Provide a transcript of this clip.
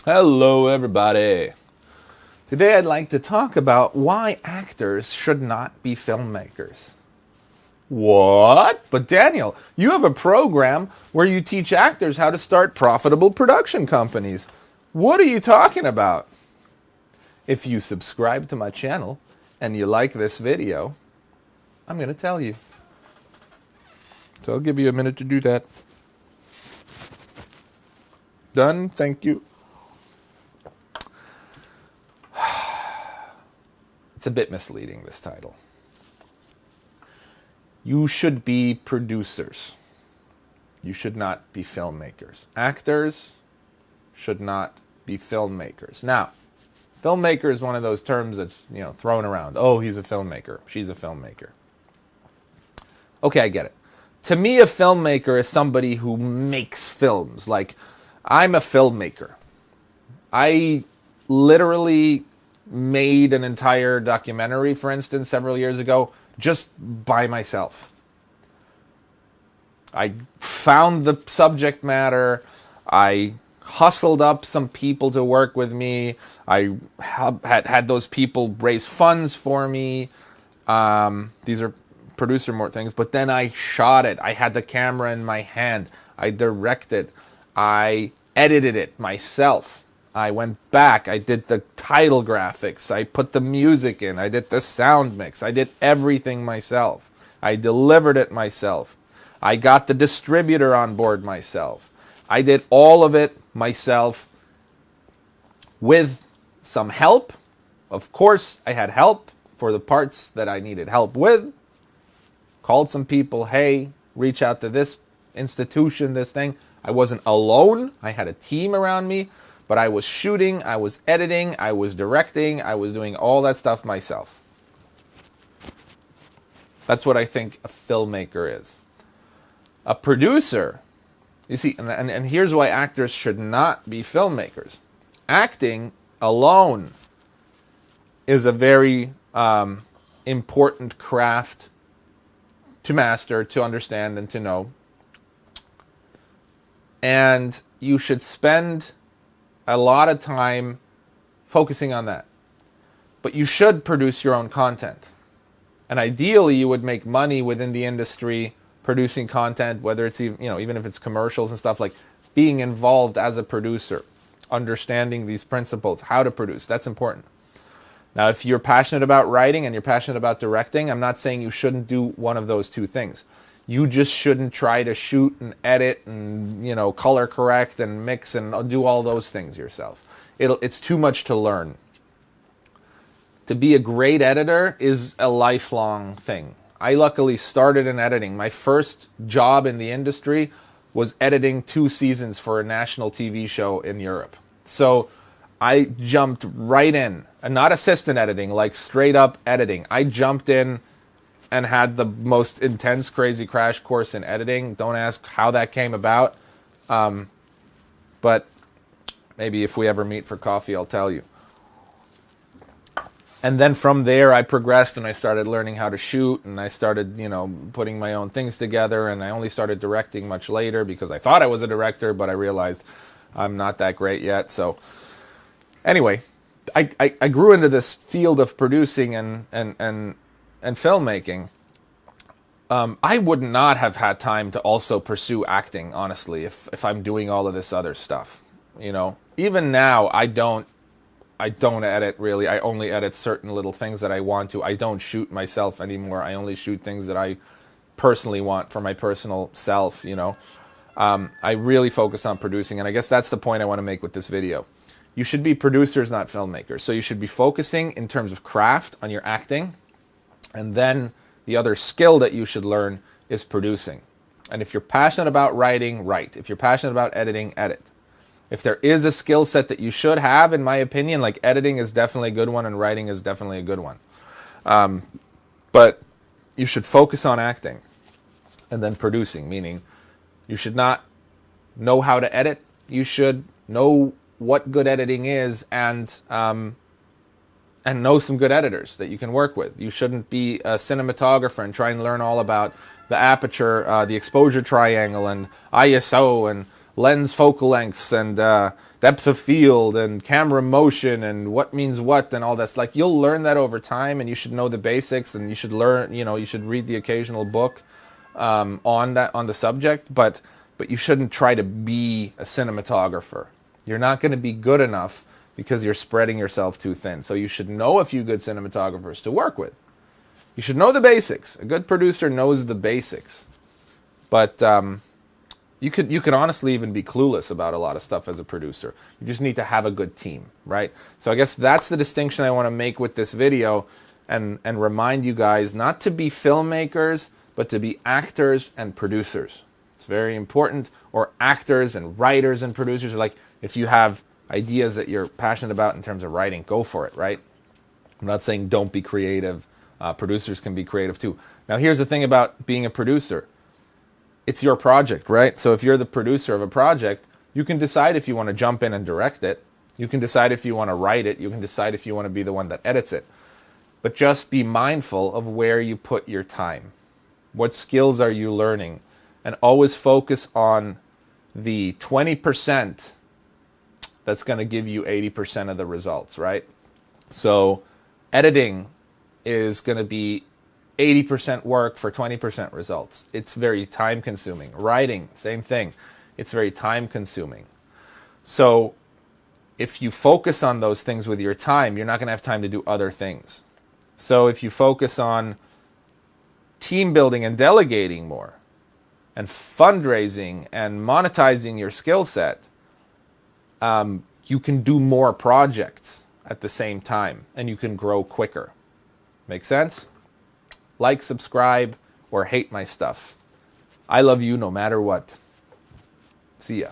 Hello, everybody. Today I'd like to talk about why actors should not be filmmakers. What? But Daniel, you have a program where you teach actors how to start profitable production companies. What are you talking about? If you subscribe to my channel and you like this video, I'm going to tell you. So I'll give you a minute to do that. Done? Thank you. It's a bit misleading, this title. You should be producers. You should not be filmmakers. Actors should not be filmmakers. Now, filmmaker is one of those terms that's, thrown around. Oh, he's a filmmaker. She's a filmmaker. Okay, I get it. To me, a filmmaker is somebody who makes films. Like, I'm a filmmaker. I literally made an entire documentary, for instance, several years ago, just by myself. I found the subject matter. I hustled up some people to work with me. I had those people raise funds for me. These are producer more things. But then I shot it. I had the camera in my hand. I directed. I edited it myself. I went back, I did the title graphics, I put the music in, I did the sound mix, I did everything myself. I delivered it myself. I got the distributor on board myself. I did all of it myself with some help. Of course, I had help for the parts that I needed help with. Called some people, hey, reach out to this institution, this thing. I wasn't alone, I had a team around me. But I was shooting, I was editing, I was directing, I was doing all that stuff myself. That's what I think a filmmaker is. A producer, you see, and here's why actors should not be filmmakers. Acting alone is a very important craft to master, to understand, and to know. And you should spend a lot of time focusing on that. But you should produce your own content. And ideally, you would make money within the industry producing content, whether it's even if it's commercials and stuff, like being involved as a producer, understanding these principles, how to produce. That's important. Now, if you're passionate about writing and you're passionate about directing, I'm not saying you shouldn't do one of those two things. You just shouldn't try to shoot and edit and, color correct and mix and do all those things yourself. It's too much to learn. To be a great editor is a lifelong thing. I luckily started in editing. My first job in the industry was editing 2 seasons for a national TV show in Europe. So I jumped right in, and not assistant editing, like straight up editing. I jumped in and had the most intense, crazy crash course in editing. Don't ask how that came about. But maybe if we ever meet for coffee, I'll tell you. And then from there, I progressed and I started learning how to shoot. And I started, putting my own things together. And I only started directing much later because I thought I was a director, but I realized I'm not that great yet. So anyway, I grew into this field of producing and filmmaking. I would not have had time to also pursue acting, honestly, if I'm doing all of this other stuff. Even now, I don't edit really. I only edit certain little things that I want to. I don't shoot myself anymore. I only shoot things that I personally want for my personal self. I really focus on producing, and I guess that's the point I want to make with this video. You should be producers, not filmmakers. So you should be focusing in terms of craft on your acting. And then the other skill that you should learn is producing. And if you're passionate about writing, write. If you're passionate about editing, edit. If there is a skill set that you should have, in my opinion, like editing is definitely a good one and writing is definitely a good one. But you should focus on acting and then producing, meaning you should not know how to edit. You should know what good editing is and know some good editors that you can work with. You shouldn't be a cinematographer and try and learn all about the aperture, the exposure triangle, and ISO, and lens focal lengths and depth of field and camera motion and what means what and all that's like, you'll learn that over time, and you should know the basics, and you should learn, you should read the occasional book on the subject, but you shouldn't try to be a cinematographer. You're not going to be good enough because you're spreading yourself too thin. So you should know a few good cinematographers to work with. You should know the basics. A good producer knows the basics. But you could honestly even be clueless about a lot of stuff as a producer. You just need to have a good team, right? So I guess that's the distinction I want to make with this video, and remind you guys not to be filmmakers, but to be actors and producers. It's very important. Or actors and writers and producers. Like, if you have ideas that you're passionate about in terms of writing, go for it, right? I'm not saying don't be creative. Producers can be creative too. Now, here's the thing about being a producer. It's your project, right? So if you're the producer of a project, you can decide if you want to jump in and direct it. You can decide if you want to write it. You can decide if you want to be the one that edits it. But just be mindful of where you put your time. What skills are you learning? And always focus on the 20% that's going to give you 80% of the results, right? So editing is going to be 80% work for 20% results. It's very time consuming. Writing, same thing. It's very time consuming. So if you focus on those things with your time, you're not going to have time to do other things. So if you focus on team building and delegating more, and fundraising and monetizing your skill set, you can do more projects at the same time, and you can grow quicker. Make sense? Like, subscribe, or hate my stuff. I love you no matter what. See ya.